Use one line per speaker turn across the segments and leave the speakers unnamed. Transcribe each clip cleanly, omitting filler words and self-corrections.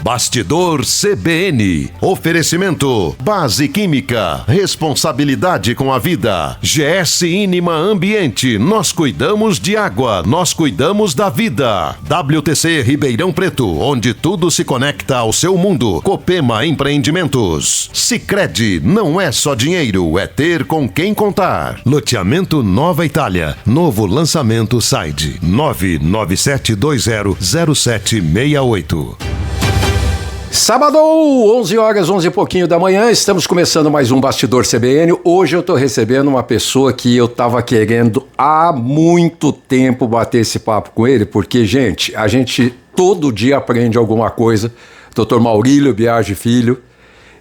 Bastidor CBN. Oferecimento Base Química. Responsabilidade com a vida. GS Inima Ambiente. Nós cuidamos de água. Nós cuidamos da vida. WTC Ribeirão Preto, onde tudo se conecta ao seu mundo. Copema Empreendimentos. Sicredi, não é só dinheiro, é ter com quem contar. Loteamento Nova Itália. Novo lançamento Side 997200768.
Sábado, 11 horas, 11 e pouquinho da manhã, estamos começando mais um Bastidor CBN. Hoje eu estou recebendo uma pessoa que eu estava querendo há muito tempo bater esse papo com ele, porque, gente, a gente todo dia aprende alguma coisa. Dr. Maurílio Biagi Filho,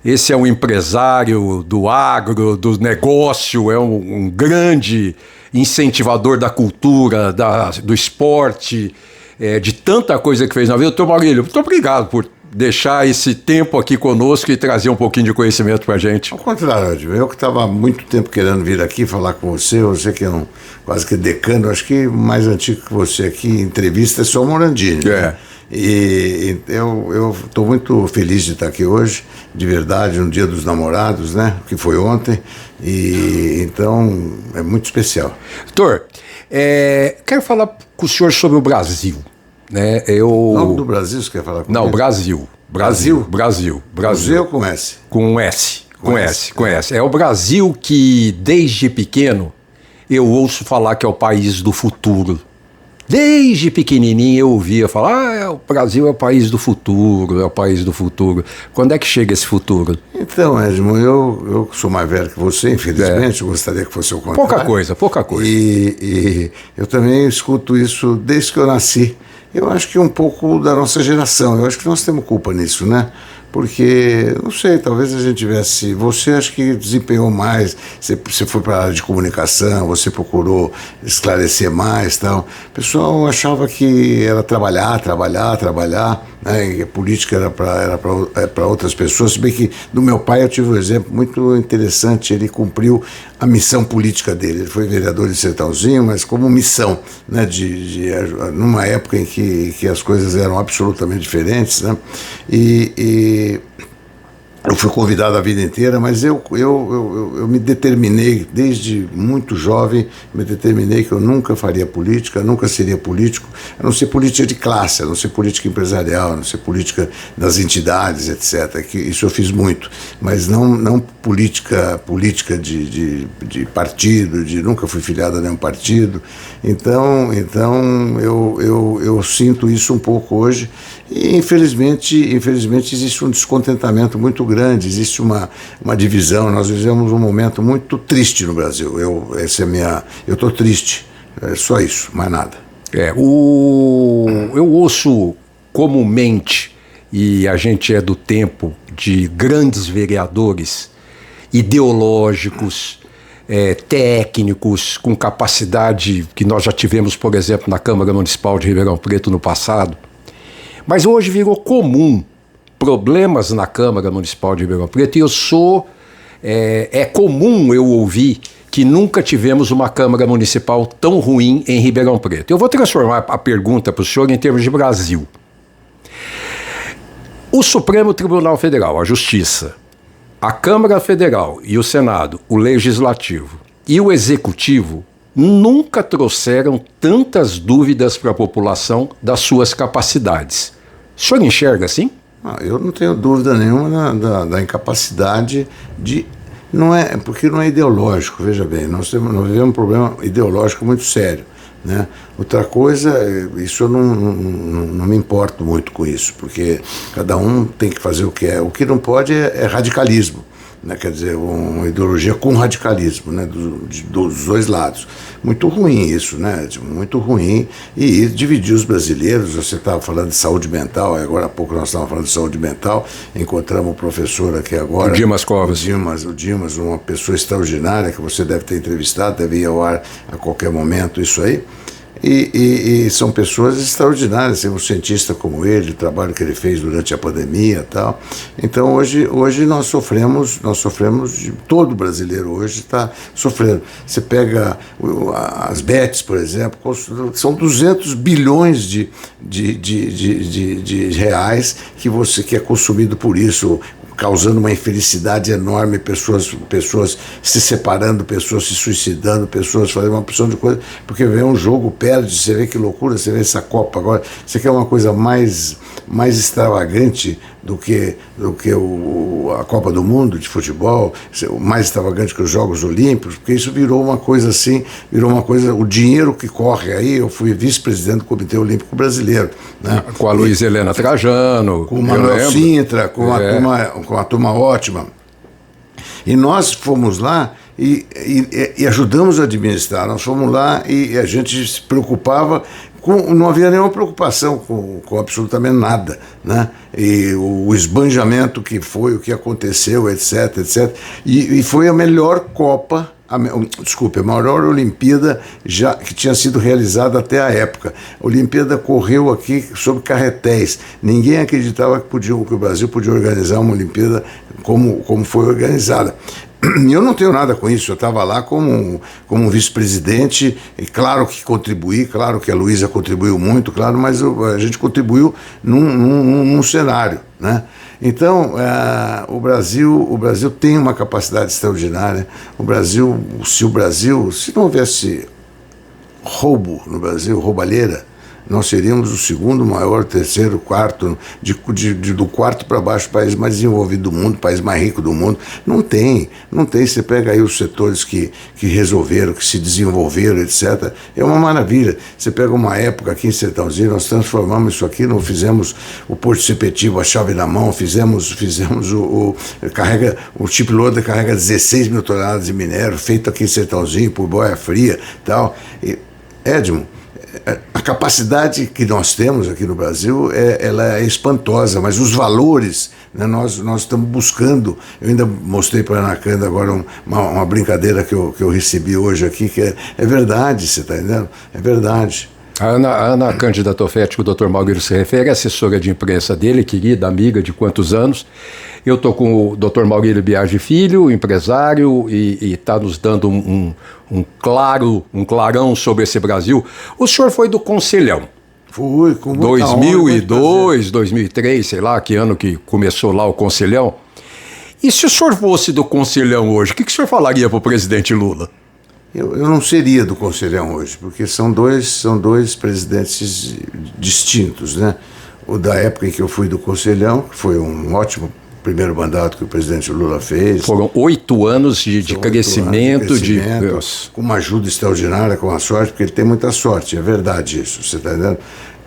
esse é um empresário do agro, do negócio, é um grande incentivador da cultura, do esporte, de tanta coisa que fez na vida. Dr. Maurílio, muito obrigado por deixar esse tempo aqui conosco e trazer um pouquinho de conhecimento pra gente.
Ao contrário, eu que estava há muito tempo querendo vir aqui falar com você que é quase que decano, acho que mais antigo que você aqui, em entrevista é só o Morandini. Né? E eu estou muito feliz de estar aqui hoje, de verdade, no Dia dos Namorados, né, que foi ontem, e então é muito especial.
Doutor, quero falar com o senhor sobre o Brasil. Né,
Não do Brasil, você quer falar comigo?
Não, Brasil. Brasil
ou com S?
Com S. Com S. É o Brasil que, desde pequeno, eu ouço falar que é o país do futuro. Desde pequenininho eu ouvia falar, o Brasil é o país do futuro, é o país do futuro. Quando é que chega esse futuro?
Então, Edmo, eu sou mais velho que você, infelizmente, eu gostaria que fosse o contrário.
Pouca coisa.
E eu também escuto isso desde que eu nasci. Eu acho que é um pouco da nossa geração, eu acho que nós temos culpa nisso, né? Porque, não sei, talvez a gente tivesse... Você acho que desempenhou mais, você foi para a área de comunicação, você procurou esclarecer mais e tal. O pessoal achava que era trabalhar, né? E a política era para outras pessoas. Se bem que do meu pai eu tive um exemplo muito interessante, ele cumpriu a missão política dele. Ele foi vereador de Sertãozinho, mas como missão, né? Numa época em que as coisas eram absolutamente diferentes, né? Eu fui convidado a vida inteira, mas eu me determinei, desde muito jovem, que eu nunca faria política, nunca seria político, a não ser política de classe, a não ser política empresarial, a não ser política das entidades, etc. Isso eu fiz muito, mas não política de partido, nunca fui filiado a nenhum partido. Então eu sinto isso um pouco hoje. E infelizmente existe um descontentamento muito grande, existe uma divisão. Nós vivemos um momento muito triste no Brasil. Eu estou triste, é só isso, mais nada.
Eu ouço comumente, e a gente é do tempo de grandes vereadores ideológicos, técnicos, com capacidade que nós já tivemos, por exemplo, na Câmara Municipal de Ribeirão Preto no passado. Mas hoje virou comum problemas na Câmara Municipal de Ribeirão Preto, e é comum eu ouvir que nunca tivemos uma Câmara Municipal tão ruim em Ribeirão Preto. Eu vou transformar a pergunta para o senhor em termos de Brasil. O Supremo Tribunal Federal, a Justiça, a Câmara Federal e o Senado, o Legislativo e o Executivo nunca trouxeram tantas dúvidas para a população das suas capacidades. O senhor enxerga assim?
Eu não tenho dúvida nenhuma da incapacidade de... porque não é ideológico, veja bem, nós vivemos um problema ideológico muito sério, né? Outra coisa, isso eu não me importo muito com isso, porque cada um tem que fazer o que é. O que não pode é radicalismo. Né, quer dizer, uma ideologia com radicalismo, né, dos dois lados. Muito ruim isso, né, muito ruim, e dividir os brasileiros. Você estava falando de saúde mental, agora há pouco nós estávamos falando de saúde mental, encontramos o professor aqui agora,
o Dimas Covas.
O Dimas, uma pessoa extraordinária que você deve ter entrevistado, deve ir ao ar a qualquer momento, isso aí. E são pessoas extraordinárias, tem um cientista como ele, o trabalho que ele fez durante a pandemia e tal. Então hoje nós sofremos, todo brasileiro hoje está sofrendo. Você pega as bets, por exemplo, são 200 bilhões de reais que é consumido por isso, causando uma infelicidade enorme, pessoas se separando, pessoas se suicidando, pessoas fazendo uma opção de coisa, porque vê um jogo, perde, você vê que loucura, você vê essa Copa agora, você quer uma coisa mais extravagante do que a Copa do Mundo de futebol, mais extravagante que os Jogos Olímpicos, porque isso virou uma coisa assim, o dinheiro que corre aí. Eu fui vice-presidente do Comitê Olímpico Brasileiro, né?
Com a Luiz Helena Trajano,
com o Manuel Sintra, com uma turma ótima. E nós fomos lá e ajudamos a administrar. Nós fomos lá e a gente se preocupava não havia nenhuma preocupação com absolutamente nada, né? E o esbanjamento que foi, o que aconteceu, etc, etc. E foi a melhor Copa, a maior Olimpíada que tinha sido realizada até a época. A Olimpíada correu aqui sobre carretéis. Ninguém acreditava que o Brasil podia organizar uma Olimpíada como foi organizada. Eu não tenho nada com isso, eu estava lá como um vice-presidente, e claro que contribuí, claro que a Luísa contribuiu muito, claro, mas a gente contribuiu num cenário, né? Então, o Brasil tem uma capacidade extraordinária. Se não houvesse roubo no Brasil, roubalheira, nós seríamos o segundo maior, terceiro, quarto, do quarto para baixo, país mais desenvolvido do mundo, país mais rico do mundo. Não tem. Você pega aí os setores que resolveram, que se desenvolveram, etc. É uma maravilha. Você pega uma época aqui em Sertãozinho, nós transformamos isso aqui, nós fizemos o Porto Sepetivo, a chave na mão, fizemos o chip loader carrega 16 mil toneladas de minério, feito aqui em Sertãozinho, por boia fria e tal. Edmo, a capacidade que nós temos aqui no Brasil ela é espantosa, mas os valores, né, nós estamos buscando. Eu ainda mostrei para a Ana Cândida agora uma brincadeira que eu recebi hoje aqui, que é verdade, você está entendendo? É verdade.
A Ana Cândida Tofetti, que o Dr. Maurílio se refere, é assessora de imprensa dele, querida amiga de quantos anos. Eu estou com o Dr. Maurílio Biagi Filho, empresário, e está nos dando um clarão sobre esse Brasil. O senhor foi do Conselhão.
Fui, com muita
2002, 2003, sei lá, que ano que começou lá o Conselhão. E se o senhor fosse do Conselhão hoje, o que o senhor falaria para o presidente Lula?
Eu não seria do Conselhão hoje, porque são dois presidentes distintos, né? O da época em que eu fui do Conselhão, que foi um ótimo primeiro mandato que o presidente Lula fez.
Foram 8 anos de crescimento,
com uma ajuda extraordinária, com a sorte, porque ele tem muita sorte, é verdade isso, você está entendendo?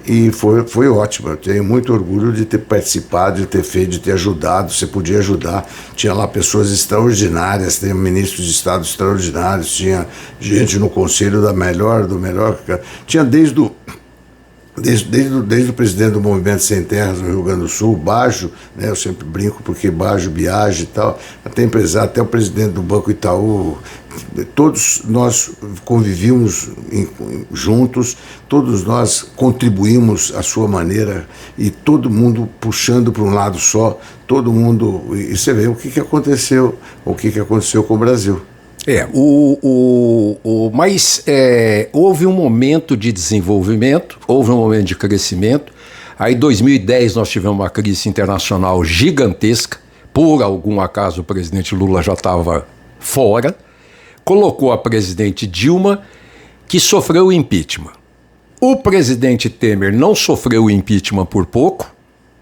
E foi ótimo. Eu tenho muito orgulho de ter participado, de ter feito, de ter ajudado. Você podia ajudar. Tinha lá pessoas extraordinárias, tem ministros de Estado extraordinários, tinha gente no conselho do melhor. Tinha desde o presidente do Movimento Sem Terras no Rio Grande do Sul, Bajo, né, eu sempre brinco porque Bajo, Biagi e tal, até empresário, até o presidente do Banco Itaú, todos nós convivíamos juntos, todos nós contribuímos à sua maneira, e todo mundo puxando para um lado só, todo mundo, e você vê o que aconteceu com o Brasil.
Mas houve um momento de desenvolvimento, houve um momento de crescimento. Aí em 2010 nós tivemos uma crise internacional gigantesca. Por algum acaso o presidente Lula já estava fora. Colocou a presidente Dilma, que sofreu o impeachment. O presidente Temer não sofreu o impeachment por pouco.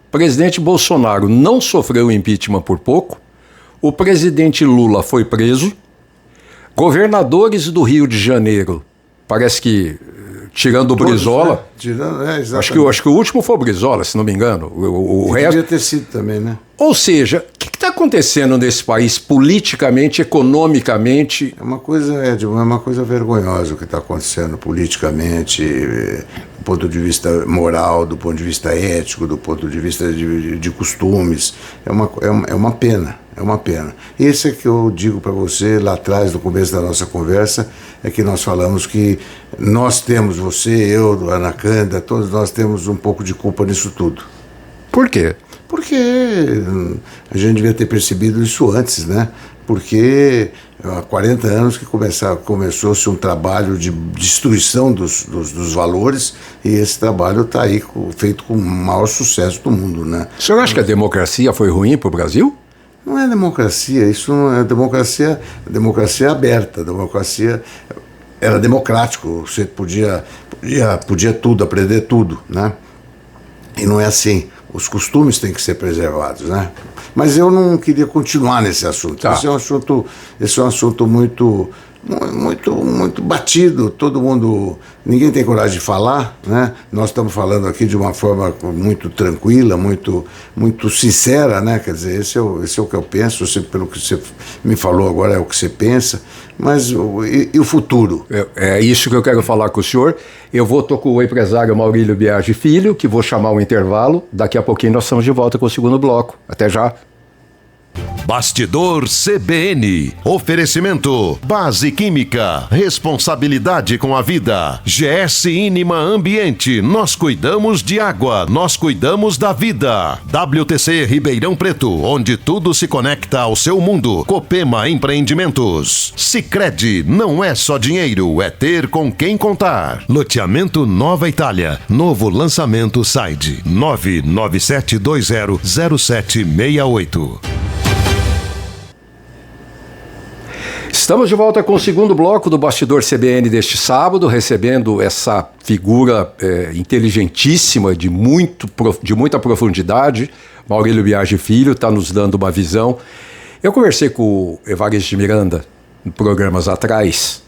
O presidente Bolsonaro não sofreu o impeachment por pouco. O presidente Lula foi preso. Governadores do Rio de Janeiro, parece que, tirando o Brizola, acho que o último foi o Brizola, se não me engano. O resto
devia ter sido também, né?
Ou seja, o que está acontecendo nesse país politicamente, economicamente?
É uma coisa vergonhosa o que está acontecendo politicamente, do ponto de vista moral, do ponto de vista ético, do ponto de vista de costumes. É uma pena. É uma pena. Esse é que eu digo para você lá atrás, no começo da nossa conversa, é que nós falamos que nós temos, você, eu, Ana Cândida, todos nós temos um pouco de culpa nisso tudo.
Por quê?
Porque a gente devia ter percebido isso antes, né? Porque há 40 anos que começou-se um trabalho de destruição dos valores, e esse trabalho está aí feito com o maior sucesso do mundo, né?
O senhor acha que a democracia foi ruim para o Brasil?
Não é democracia, isso não é democracia. Democracia aberta, democracia era democrático, você podia tudo, aprender tudo, né? E não é assim. Os costumes têm que ser preservados, né? Mas eu não queria continuar nesse assunto.
Tá.
Esse é um assunto muito batido. Todo mundo, ninguém tem coragem de falar, né? Nós estamos falando aqui de uma forma muito tranquila, muito sincera, né? Quer dizer, esse é o que eu penso. Pelo que você me falou agora é o que você pensa. Mas e o futuro?
É isso que eu quero falar com o senhor. Eu tô com o empresário Maurílio Biagi Filho, que vou chamar o intervalo. Daqui a pouquinho nós estamos de volta com o segundo bloco. Até já.
Bastidor CBN. Oferecimento Base Química. Responsabilidade com a vida. GS Inima Ambiente. Nós cuidamos de água. Nós cuidamos da vida. WTC Ribeirão Preto, onde tudo se conecta ao seu mundo. Copema Empreendimentos. Sicredi, não é só dinheiro, é ter com quem contar. Loteamento Nova Itália. Novo lançamento Side. 997200768.
Estamos de volta com o segundo bloco do Bastidor CBN deste sábado, recebendo essa figura inteligentíssima, de muita profundidade. Maurílio Biagi Filho está nos dando uma visão. Eu conversei com o Evaristo de Miranda em programas atrás,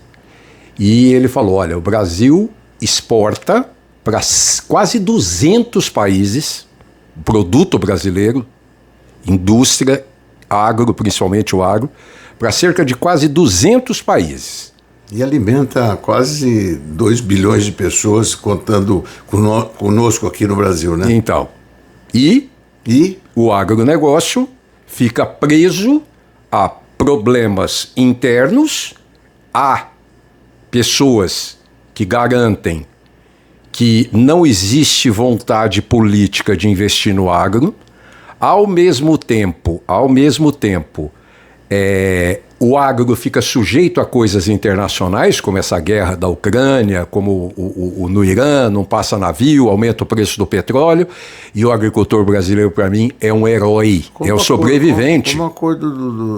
e ele falou, olha, o Brasil exporta para quase 200 países, produto brasileiro, indústria, agro, principalmente o agro, para cerca de quase 200 países.
E alimenta quase 2 bilhões de pessoas, contando conosco aqui no Brasil, né?
Então, e o agronegócio fica preso a problemas internos, a pessoas que garantem que não existe vontade política de investir no agro. Ao mesmo tempo, o agro fica sujeito a coisas internacionais, como essa guerra da Ucrânia, como no Irã, não passa navio, aumenta o preço do petróleo, e o agricultor brasileiro, para mim, é um herói, é o sobrevivente.
Como o acordo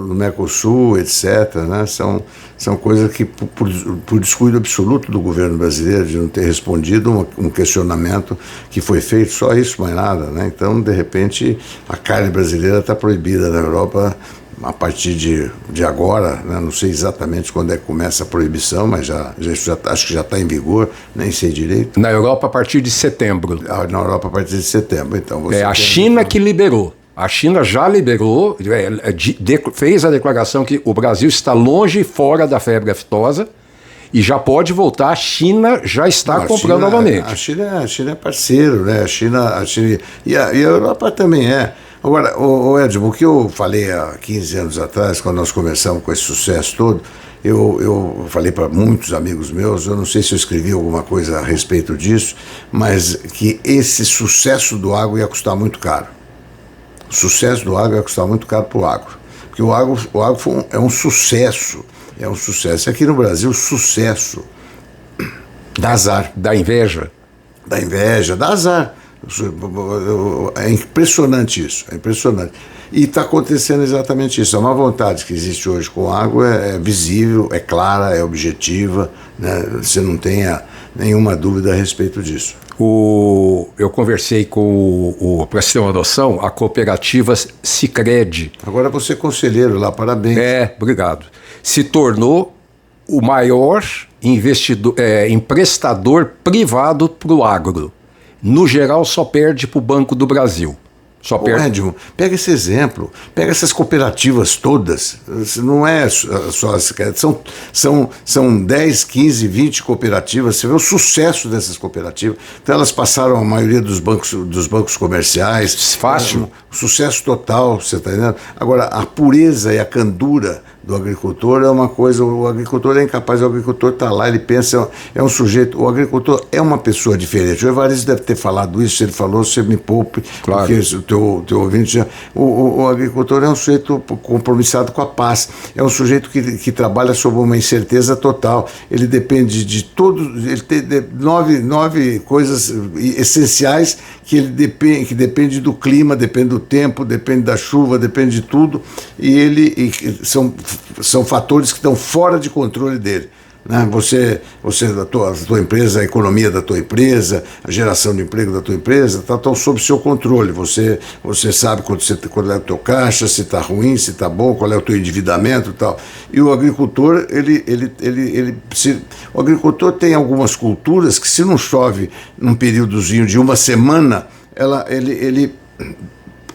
do Mercosul, etc., né? São coisas que, por descuido absoluto do governo brasileiro, de não ter respondido um questionamento que foi feito, só isso, mais nada, né? Então, de repente, a carne brasileira está proibida na Europa a partir de agora, né? Não sei exatamente quando é que começa a proibição, mas acho que já está em vigor, nem sei direito.
Na Europa a partir de setembro.
Na Europa a partir de setembro, então. Você
a China que liberou. A China já liberou, fez a declaração que o Brasil está longe e fora da febre aftosa e já pode voltar. A China já está comprando novamente.
A China é parceiro, né? A China e a Europa também é. Agora, Edmo, o que eu falei há 15 anos atrás, quando nós começamos com esse sucesso todo, eu falei para muitos amigos meus, eu não sei se eu escrevi alguma coisa a respeito disso, mas que esse sucesso do agro ia custar muito caro. O sucesso do agro ia custar muito caro para o agro. Porque o agro é um sucesso. É um sucesso. Aqui no Brasil, sucesso dá azar.
Da inveja.
Da inveja, dá azar. É impressionante isso, é impressionante. E está acontecendo exatamente isso. A má vontade que existe hoje com a água é visível, é clara, é objetiva, né? Você não tenha nenhuma dúvida a respeito disso.
Eu conversei com para você ter uma noção, a cooperativa Sicredi.
Agora você é conselheiro lá, parabéns.
Obrigado. Se tornou o maior emprestador privado para o agro. No geral, só perde para o Banco do Brasil.
Edmo, pega esse exemplo, pega essas cooperativas todas, não é só são 10, 15, 20 cooperativas, você vê o sucesso dessas cooperativas, então elas passaram a maioria dos bancos comerciais.
Fácil.
Sucesso total, você está entendendo? Agora, a pureza e a candura do agricultor é uma coisa, o agricultor é incapaz, o agricultor está lá, ele pensa, é um sujeito, o agricultor é uma pessoa diferente. O Evaristo deve ter falado isso, se ele falou, você me poupe,
claro.
Porque o teu ouvinte já... O agricultor é um sujeito compromissado com a paz, é um sujeito que trabalha sob uma incerteza total, ele depende de todos, ele tem nove coisas essenciais que depende do clima, depende do tempo, depende da chuva, depende de tudo, e são fatores que estão fora de controle dele. Né? A tua empresa, a economia da tua empresa, a geração de emprego da tua empresa, estão sob seu controle. Você sabe qual é o teu caixa, se está ruim, se está bom, qual é o teu endividamento e tal. E o agricultor, o agricultor tem algumas culturas que, se não chove num períodozinho de uma semana, ele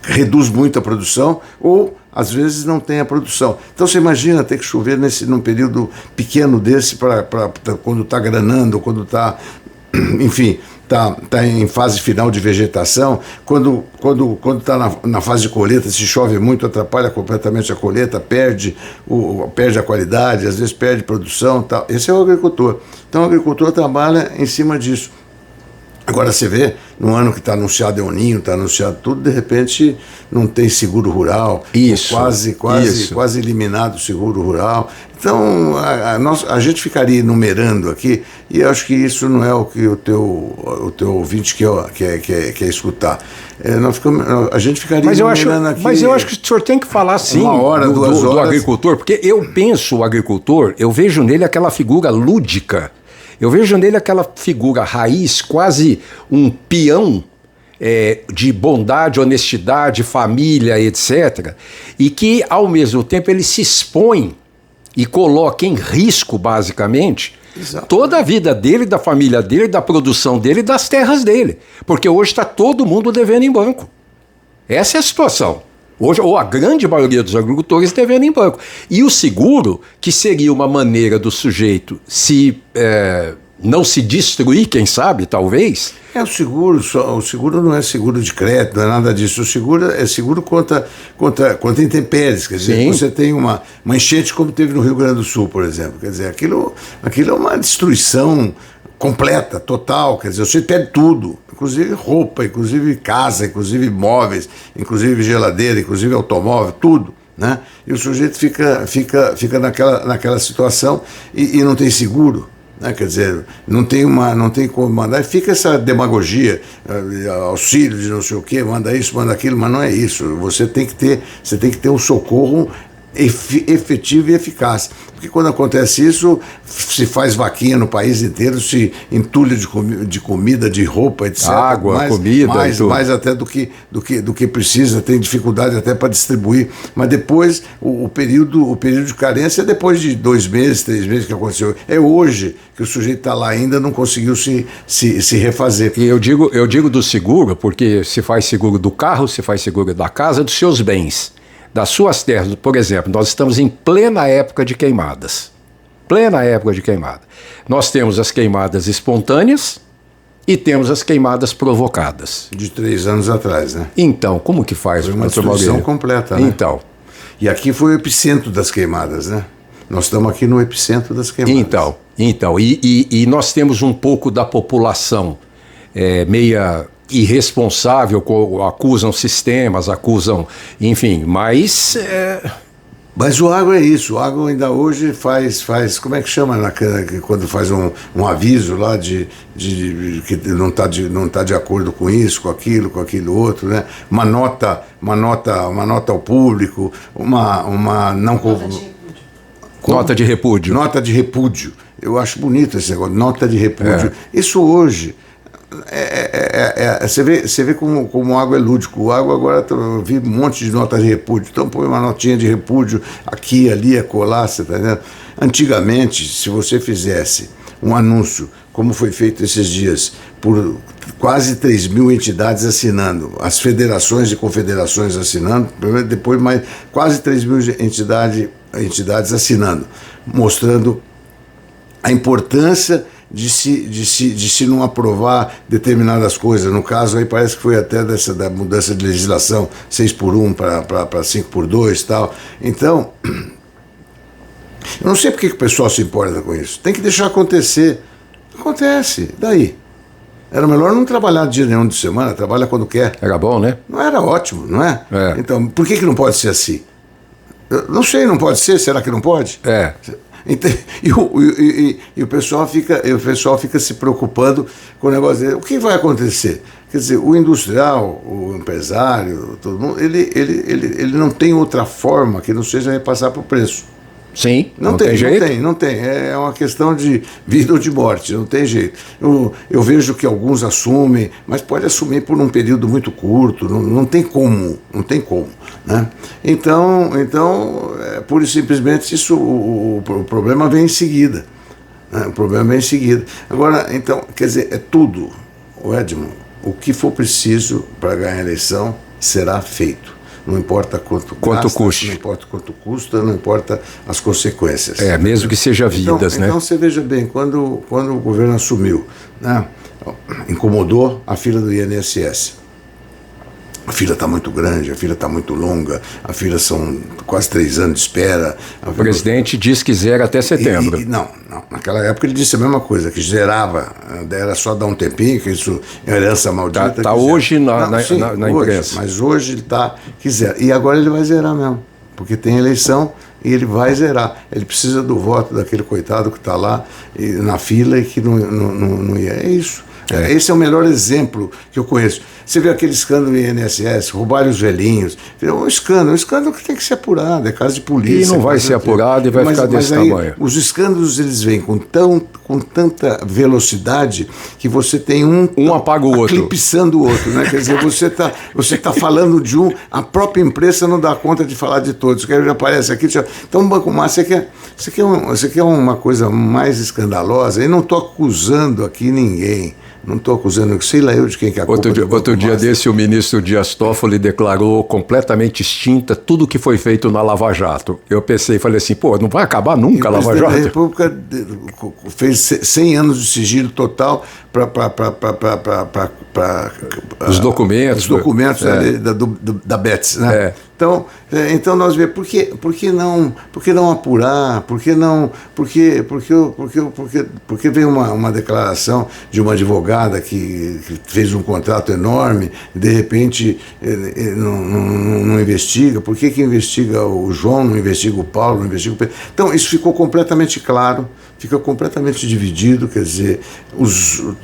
reduz muito a produção, ou às vezes não tem a produção. Então você imagina ter que chover num período pequeno desse para quando está granando, quando está, enfim, está em fase final de vegetação, quando está na fase de colheita, se chove muito, atrapalha completamente a colheita, perde a qualidade, às vezes perde produção, tal. Esse é o agricultor. Então o agricultor trabalha em cima disso. Agora você vê, no ano que está anunciado El Ninho, está anunciado tudo, de repente não tem seguro rural.
Isso.
Quase eliminado o seguro rural. Então a gente ficaria enumerando aqui, e eu acho que isso não é o que o teu ouvinte quer escutar. A gente ficaria enumerando aqui.
Mas eu acho que o senhor tem que falar sim
uma hora,
do agricultor, porque eu penso o agricultor, eu vejo nele aquela figura lúdica. Eu vejo nele aquela figura raiz, quase um peão de bondade, honestidade, família, etc. E que, ao mesmo tempo, ele se expõe e coloca em risco, basicamente,
Exato.
Toda a vida dele, da família dele, da produção dele e das terras dele. Porque hoje está todo mundo devendo em banco. Essa é a situação. Hoje, ou a grande maioria dos agricultores devendo em banco. E o seguro, que seria uma maneira do sujeito não se destruir, quem sabe, talvez.
O seguro não é seguro de crédito, não é nada disso. O seguro é seguro contra intempéries. Quer dizer, você tem uma enchente como teve no Rio Grande do Sul, por exemplo. Quer dizer, aquilo é uma destruição completa, total. Quer dizer, você perde tudo, inclusive roupa, inclusive casa, inclusive móveis, inclusive geladeira, inclusive automóvel, tudo. Né? E o sujeito fica naquela situação e não tem seguro. Quer dizer, não tem como mandar, e fica essa demagogia, auxílio de não sei o quê, manda isso, manda aquilo, mas não é isso. Você tem que ter um socorro efetivo e eficaz. Porque quando acontece isso, se faz vaquinha no país inteiro, se entulha de comida, de roupa, etc.
Água, comida.
Mais até do que precisa, tem dificuldade até para distribuir. Mas depois, o período de carência é depois de 2 meses, 3 meses que aconteceu. É hoje que o sujeito está lá ainda, não conseguiu se refazer.
E eu digo do seguro, porque se faz seguro do carro, se faz seguro da casa, dos seus bens. Das suas terras, por exemplo, nós estamos em plena época de queimadas. Plena época de queimada. Nós temos as queimadas espontâneas e temos as queimadas provocadas.
De 3 anos atrás, né?
Então, como que faz?
Foi uma destruição completa, né?
Então.
E aqui foi o epicentro das queimadas, né? Nós estamos aqui no epicentro das queimadas.
Então, e nós temos um pouco da população meia irresponsável, acusam sistemas, enfim, mas...
Mas o agro é isso, o agro ainda hoje faz como é que chama quando faz um aviso lá de que não está de acordo com isso, com aquilo outro, né? Uma nota ao público,
Nota de repúdio.
Nota de repúdio. Eu acho bonito esse negócio, nota de repúdio. Isso hoje... Você vê como o agro é lúdico. O agro agora, eu vi um monte de notas de repúdio. Então põe uma notinha de repúdio aqui, ali, acolá, você tá entendendo? Antigamente, se você fizesse um anúncio, como foi feito esses dias, por quase 3 mil entidades assinando, as federações e confederações assinando, depois mais quase 3 mil entidades assinando, mostrando a importância de se não aprovar determinadas coisas. No caso aí parece que foi até da mudança de legislação 6x1 para 5x2 e tal. Então, eu não sei porque que o pessoal se importa com isso. Tem que deixar acontecer. Acontece, daí. Era melhor não trabalhar dia nenhum de semana, trabalha quando quer.
Era bom, né?
Não era ótimo, não é? Então, por que não pode ser assim? Eu não sei, não pode ser? Será que não pode? E o pessoal fica se preocupando com o negócio dele. O que vai acontecer? Quer dizer, o industrial, o empresário, todo mundo, ele não tem outra forma que não seja repassar para o preço.
Sim, não tem jeito.
Não tem. É uma questão de vida ou de morte, não tem jeito. Eu vejo que alguns assumem, mas pode assumir por um período muito curto, não tem como, né? Então, pura e simplesmente isso, o problema vem em seguida. Né? O problema vem em seguida. Agora, então, quer dizer, é tudo, o Edmond, o que for preciso para ganhar a eleição será feito. Não importa quanto
custa,
não importa quanto custa, não importa as consequências.
Mesmo que seja vidas, né?
Então você veja bem, quando o governo assumiu, né, incomodou a fila do INSS. A fila está muito grande, a fila está muito longa, a fila são quase 3 anos de espera.
O presidente disse que zera até setembro.
Não, naquela época ele disse a mesma coisa, que zerava, era só dar um tempinho, que isso é herança maldita.
Está hoje na imprensa.
Mas hoje ele está que zera. E agora ele vai zerar mesmo, porque tem eleição e ele vai zerar. Ele precisa do voto daquele coitado que está lá na fila e que não ia. É isso. Esse é o melhor exemplo que eu conheço. Você vê aquele escândalo do INSS, roubaram os velhinhos. É um escândalo que tem que ser apurado, é caso de polícia.
E não vai ser apurado e vai ficar desse tamanho.
Os escândalos, eles vêm com tanta velocidade que você tem um
apaga o outro,
eclipsando o outro, né? Quer dizer, você tá falando de a própria imprensa não dá conta de falar de todos. Que já aparece aqui, então um banco mais, você quer uma coisa mais escandalosa? E não estou acusando aqui ninguém. Não estou acusando, sei lá eu de quem que é a culpa.
Outro dia desse, o ministro Dias Toffoli declarou completamente extinta tudo que foi feito na Lava Jato. Eu falei assim, não vai acabar nunca a Lava Jato?
A República fez 100 anos de sigilo total para
os documentos.
Da BETS, né? Então nós vemos, por que não apurar? Por que veio uma declaração de uma advogada que fez um contrato enorme, de repente não investiga? Por que investiga o João, não investiga o Paulo, não investiga o Pedro? Então isso ficou completamente claro, fica completamente dividido, quer dizer,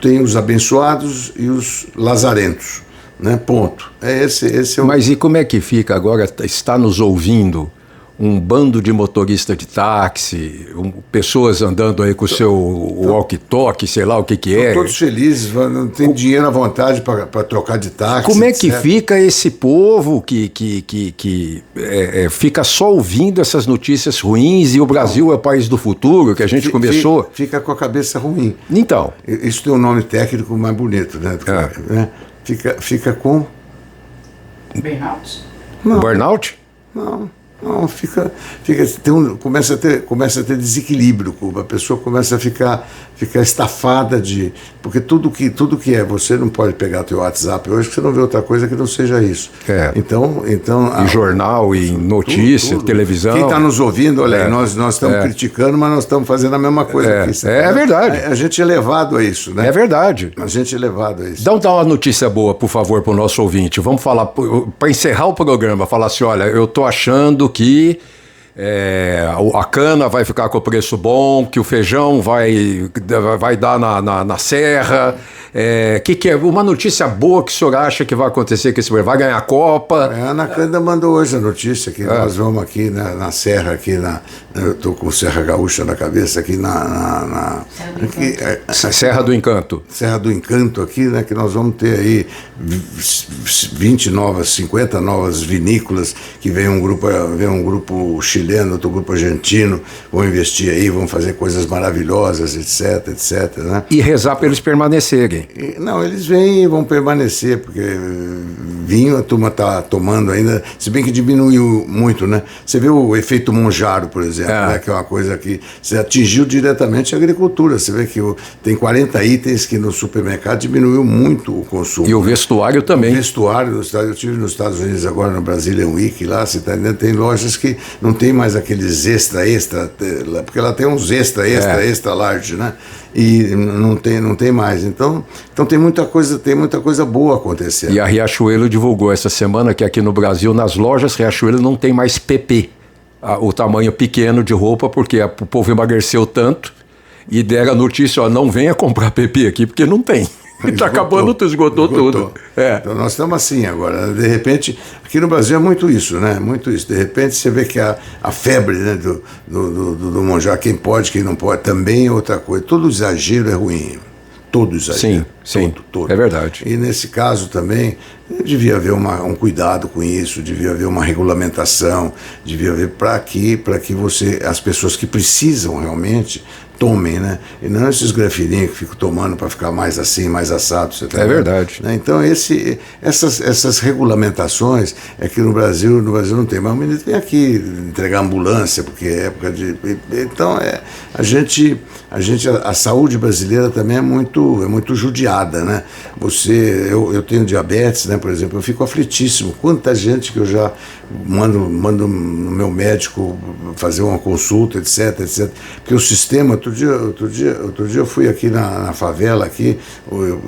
tem os abençoados e os lazarentos. Né? Ponto. Esse é o...
Mas e como é que fica agora? Está nos ouvindo um bando de motorista de táxi, pessoas andando aí com o seu walkie-talkie, sei lá o que é.
Todos felizes, não tem dinheiro à vontade para trocar de táxi.
Como é que fica esse povo que fica só ouvindo essas notícias ruins e o Brasil é o país do futuro, que a gente começou?
Fica com a cabeça ruim.
Então.
Isso tem um nome técnico mais bonito, né? Fica com...
Burnout?
Burnout?
Não, começa a ter desequilíbrio, a pessoa começa a ficar estafada porque tudo que é, você não pode pegar teu WhatsApp hoje, que você não vê outra coisa que não seja isso. Então
e jornal, e notícia, tudo. Televisão.
Quem está nos ouvindo, olha aí, nós estamos criticando, mas nós estamos fazendo a mesma coisa aqui.
É verdade.
A gente é levado a isso, né?
É verdade.
A gente é levado a isso.
Dá uma notícia boa, por favor, para o nosso ouvinte. Vamos falar, para encerrar o programa, falar assim, olha, eu estou achando que a cana vai ficar com o preço bom, que o feijão vai dar na serra. Que é uma notícia boa que o senhor acha que vai acontecer, que esse vai ganhar a Copa?
A Ana Cândida mandou hoje a notícia que nós vamos aqui na serra, eu estou com Serra Gaúcha na cabeça, aqui
Serra do Encanto.
Serra do Encanto aqui, né, que nós vamos ter aí 50 novas vinícolas, que vem um grupo chileno chileno, outro grupo argentino, vão investir aí, vão fazer coisas maravilhosas, etc, etc, né?
E rezar para eles permanecerem.
Não, eles vêm e vão permanecer, porque vinho a turma está tomando ainda, se bem que diminuiu muito, né? Você vê o efeito Monjaro, por exemplo, né? Que é uma coisa que você atingiu diretamente a agricultura. Você vê que tem 40 itens que no supermercado diminuiu muito o consumo.
E o vestuário também.
O vestuário, eu estive nos Estados Unidos agora, no Brazilian Week, lá, você tá entendendo? Tem lojas que não tem mais aqueles extra, porque ela tem uns extra large, né? E não tem mais. Então tem muita coisa boa acontecendo.
E a Riachuelo divulgou essa semana que aqui no Brasil, nas lojas Riachuelo não tem mais PP, o tamanho pequeno de roupa, porque o povo emagreceu tanto e deram a notícia, ó, não venha comprar PP aqui, porque não tem. Está acabando, esgotou tudo.
Então nós estamos assim agora. De repente, aqui no Brasil é muito isso, né? Muito isso. De repente você vê que a febre, né, do Monjá, quem pode, quem não pode, também é outra coisa. Todo exagero é ruim. Todo exagero.
Sim,
todo.
É verdade.
E nesse caso também, devia haver um cuidado com isso, devia haver uma regulamentação, devia haver para que as pessoas que precisam realmente tomem, né? E não esses grafirinhos que ficam tomando para ficar mais assim, mais assado. Você tá
vendo? Verdade.
Né? Então essas regulamentação é que no Brasil não tem. Mas o menino vem aqui entregar ambulância, porque é época de... Então a saúde brasileira também é muito judiada, né? Eu tenho diabetes, né? Por exemplo, eu fico aflitíssimo. Quanta gente que eu já mando no meu médico fazer uma consulta, etc. Porque o sistema... Outro dia eu fui aqui na favela, aqui, eu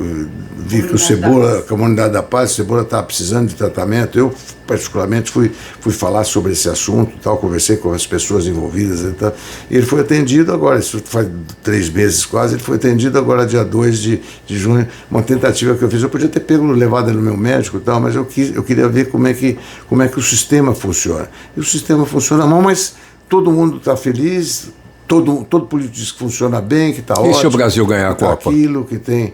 vi que a Comunidade da Paz, o Cebola estava precisando de tratamento. Eu, particularmente, fui falar sobre esse assunto, tal, conversei com as pessoas envolvidas e tal. E ele foi atendido agora, isso faz 3 meses quase, ele foi atendido agora dia 2 de junho, uma tentativa que eu fiz. Eu podia ter levado no meu médico e tal, mas eu queria ver como é que o sistema funciona. E o sistema funciona mal, mas todo mundo está feliz. Todo político diz que funciona bem, que está ótimo.
E se o Brasil ganhar a Copa?
Aquilo que tem.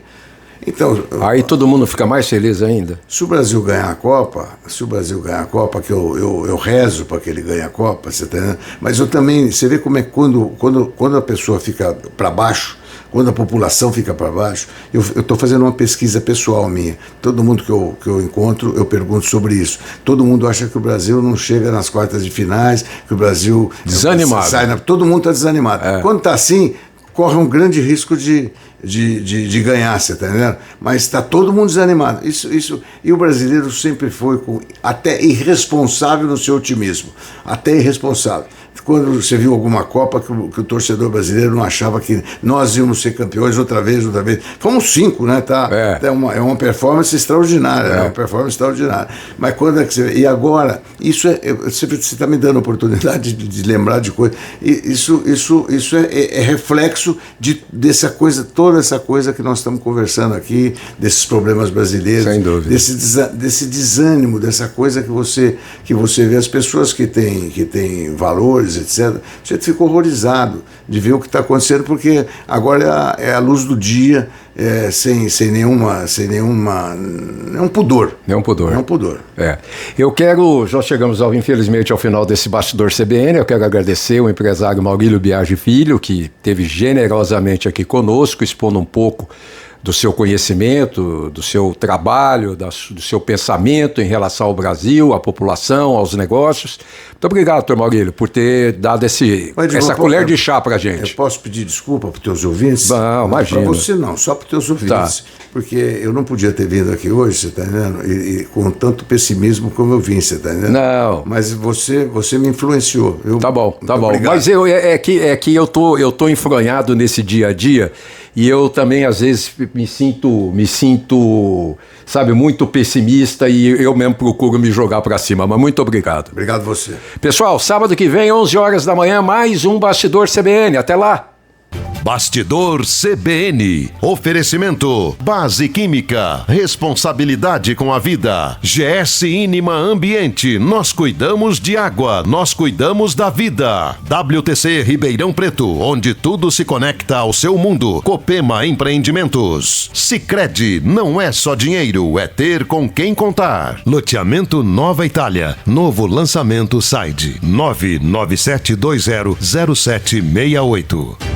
Então,
aí todo mundo fica mais feliz ainda.
Se o Brasil ganhar a Copa, que eu rezo para que ele ganhe a Copa, você tá entendendo? Mas eu também, você vê como é que quando a pessoa fica para baixo, quando a população fica para baixo, eu estou fazendo uma pesquisa pessoal minha. Todo mundo que eu encontro, eu pergunto sobre isso. Todo mundo acha que o Brasil não chega nas quartas de finais, que o Brasil...
Desanimado.
Todo mundo está desanimado. Quando está assim, corre um grande risco de ganhar, você está entendendo? Mas está todo mundo desanimado. E o brasileiro sempre foi até irresponsável no seu otimismo. Até irresponsável. Quando você viu alguma Copa que o torcedor brasileiro não achava que nós íamos ser campeões outra vez. Fomos 5, né? É uma performance extraordinária. Uma performance extraordinária. Mas quando é que você... E agora, isso você está me dando a oportunidade de lembrar de coisas. Isso é reflexo dessa coisa, toda essa coisa que nós estamos conversando aqui, desses problemas brasileiros.
Sem dúvida.
Desse desânimo, dessa coisa que você vê as pessoas que têm valores, etc. A gente fica horrorizado de ver o que está acontecendo, porque agora é a luz do dia, sem nenhum pudor.
Nenhum pudor.
Nenhum pudor.
Já chegamos infelizmente ao final desse Bastidor CBN. Eu quero agradecer o empresário Maurílio Biagi Filho, que esteve generosamente aqui conosco, expondo um pouco do seu conhecimento, do seu trabalho, do seu pensamento em relação ao Brasil, à população, aos negócios. Muito obrigado, doutor Maurílio, por ter dado essa colher de chá para a gente.
Eu posso pedir desculpa para os teus ouvintes?
Não, imagina.
Para você não, só para os teus ouvintes.
Tá.
Porque eu não podia ter vindo aqui hoje, você está entendendo? E com tanto pessimismo como eu vim, você está entendendo?
Não.
Mas você me influenciou.
Tá bom.
Obrigado.
Mas que eu tô enfronhado nesse dia a dia, e eu também às vezes me sinto, sabe, muito pessimista, e eu mesmo procuro me jogar para cima. Mas muito obrigado.
Obrigado você.
Pessoal, sábado que vem, 11 horas da manhã, mais um Bastidor CBN. Até lá.
Bastidor CBN. Oferecimento Base Química. Responsabilidade com a vida. GS Inima Ambiente. Nós cuidamos de água. Nós cuidamos da vida. WTC Ribeirão Preto, onde tudo se conecta ao seu mundo. Copema Empreendimentos. Sicredi, não é só dinheiro, é ter com quem contar. Loteamento Nova Itália. Novo lançamento Side. 997200768.